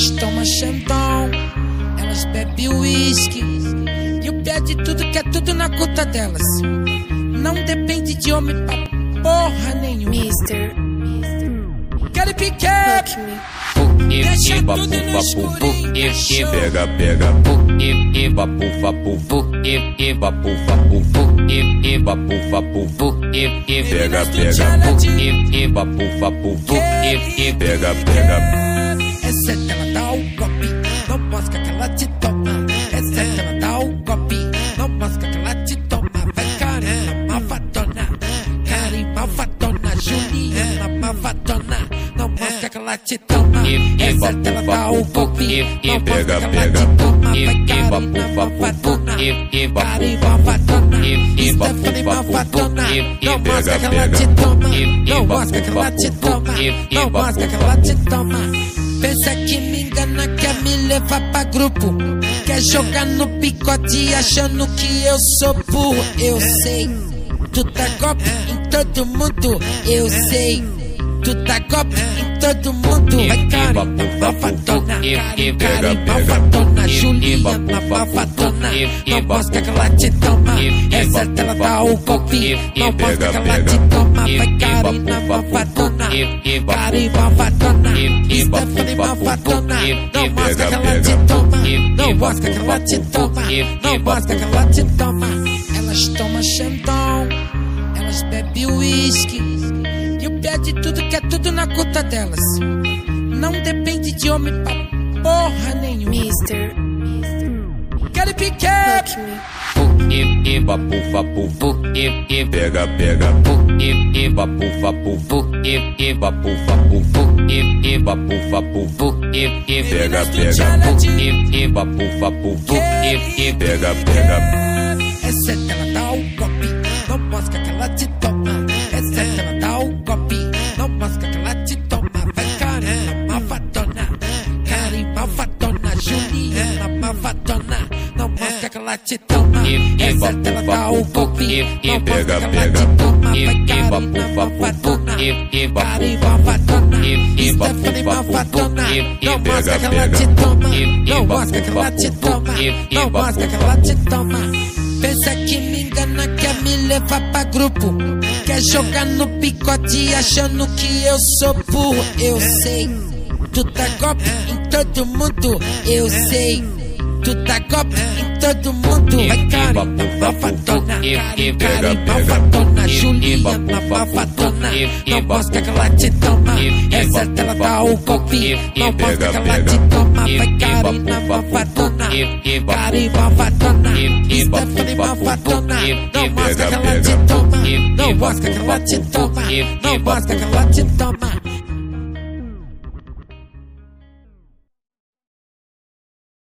Elas tomam Xandão, elas bebem uísque e o pé de tudo que é tudo na conta delas. Não depende de homem pra porra nenhuma. Quero piquet, deixa tudo no escurinho. Pega, pega, eba, pufa, pufu, eba, pufa, pufu, eba, pufa, pufu, pega, pega, eba, pufa, pufu, pega, pega. Essa é ela dá o golpe, não mostra que ela te toma. Essa é ela dá o golpe, não mostra que ela te toma. Vai Karina malvadona, Karina malvadona, Juliana malvadona, não mostra que ela te toma. Essa é ela dá o golpe, não mostra que ela te toma. Vai Karina malvadona, Karina malvadona, Stephanie malvadona, não mostra que ela te toma. Não mostra que ela te toma, não mostra que ela te toma. Pensa que me engana, quer me levar pra grupo, quer jogar no picote achando que eu sou burro. Eu sei, tu dá golpe em todo mundo. Eu sei, tu dá golpe em todo mundo. Vai Karina malvadona, Karina malvadona, Juliana malvadona, não mostra que ela te toma. Essa ela dá o golpe, não mostra que ela te toma. Vai Karina malvadona, Karina malvadona, Stephanie malvadona, não mostra que ela te toma. Não mostra que ela te toma, não mostra que ela te toma. Elas tomam Xandão, elas bebem uísque e o pé de tudo que é tudo na conta delas. Não depende de homem pra porra nenhuma. Quero piquet, Eba, pufa, pufu, pega, pega, eba, pufa, pufu, eba, pufa, pufu, eba, pufa, pufu, pega, pega, eba, pufa, pufu, pega, pega. essa ela dá o golpe, não mostra que ela te toma. Essa ela dá o golpe, não mostra que ela te toma. Vai Karina malvadona, Karina malvadona, Juliana malvadona, não mostra que ela te toma. Essa ela dá o golpe, não mostra que ela te toma. Vai Karina malvadona, Karina malvadona, Stephanie malvadona, não mostra que ela te toma. Não mostra que ela te toma, não mostra que ela te toma. Pensa que me engana, quer me levar pra grupo, quer jogar no picote achando que eu sou burro. Eu sei, tu dá golpe em todo mundo. Eu sei, tu dá golpe em todo mundo. Vai Karina malvadona, Karina malvadona, Juliana malvadona, não mostra que ela te toma. Essa ela dá o golpe, não mostra que ela te toma. Vai Karina malvadona, Karina malvadona, Stephanie malvadona, não mostra que ela te toma. Não mostra que ela te toma, não mostra que ela te toma.